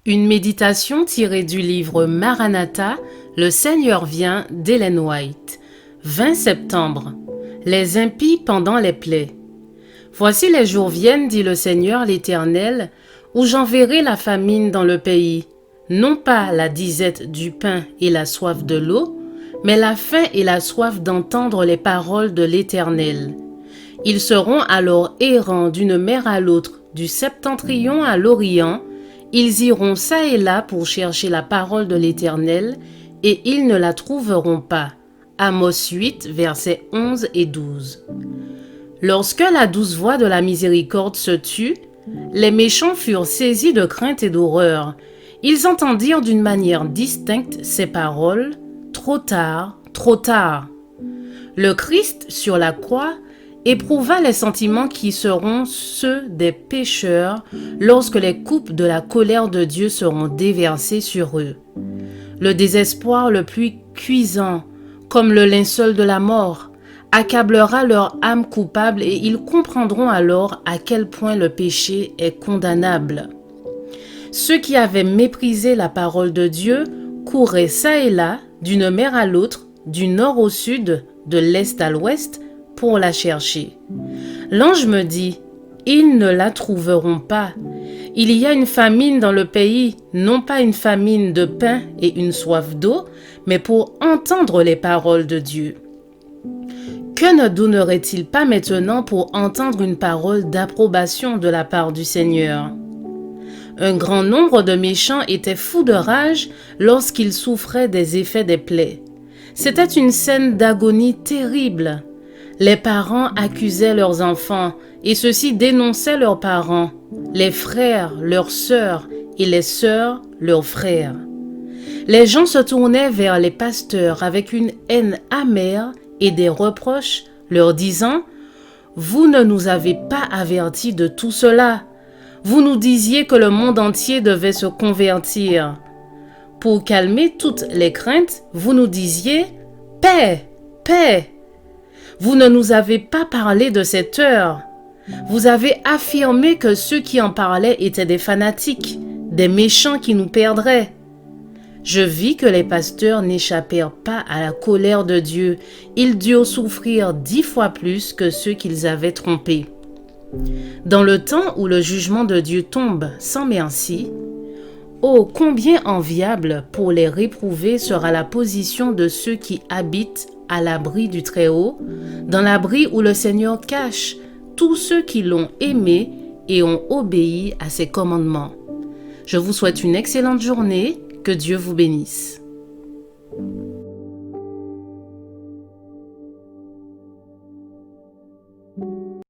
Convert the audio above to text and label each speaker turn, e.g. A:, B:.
A: Une méditation tirée du livre Maranatha, Le Seigneur vient d'Ellen White. 20 septembre. Les impies pendant les plaies. Voici les jours viennent, dit le Seigneur l'Éternel, où j'enverrai la famine dans le pays, non pas la disette du pain et la soif de l'eau, mais la faim et la soif d'entendre les paroles de l'Éternel. Ils seront alors errants d'une mer à l'autre, du septentrion à l'orient. Ils iront çà et là pour chercher la parole de l'Éternel, et ils ne la trouveront pas. Amos 8, versets 11 et 12. Lorsque la douce voix de la miséricorde se tut, les méchants furent saisis de crainte et d'horreur. Ils entendirent d'une manière distincte ces paroles, « Trop tard, trop tard ». Le Christ, sur la croix, éprouva les sentiments qui seront ceux des pécheurs lorsque les coupes de la colère de Dieu seront déversées sur eux. Le désespoir le plus cuisant, comme le linceul de la mort, accablera leur âme coupable et ils comprendront alors à quel point le péché est condamnable. Ceux qui avaient méprisé la parole de Dieu couraient çà et là, d'une mer à l'autre, du nord au sud, de l'est à l'ouest, pour la chercher. L'ange me dit, ils ne la trouveront pas. Il y a une famine dans le pays, non pas une famine de pain et une soif d'eau, mais pour entendre les paroles de Dieu. Que ne donnerait-il pas maintenant pour entendre une parole d'approbation de la part du Seigneur? Un grand nombre de méchants étaient fous de rage lorsqu'ils souffraient des effets des plaies. C'était une scène d'agonie terrible. Les parents accusaient leurs enfants et ceux-ci dénonçaient leurs parents, les frères, leurs sœurs et les sœurs, leurs frères. Les gens se tournaient vers les pasteurs avec une haine amère et des reproches, leur disant « Vous ne nous avez pas avertis de tout cela. Vous nous disiez que le monde entier devait se convertir. Pour calmer toutes les craintes, vous nous disiez « Paix, paix ». Vous ne nous avez pas parlé de cette heure. Vous avez affirmé que ceux qui en parlaient étaient des fanatiques, des méchants qui nous perdraient. Je vis que les pasteurs n'échappèrent pas à la colère de Dieu. Ils durent souffrir 10 fois plus que ceux qu'ils avaient trompés. Dans le temps où le jugement de Dieu tombe sans merci, oh, combien enviable pour les réprouvés sera la position de ceux qui habitent à l'abri du Très-Haut, dans l'abri où le Seigneur cache tous ceux qui l'ont aimé et ont obéi à ses commandements. Je vous souhaite une excellente journée, que Dieu vous bénisse.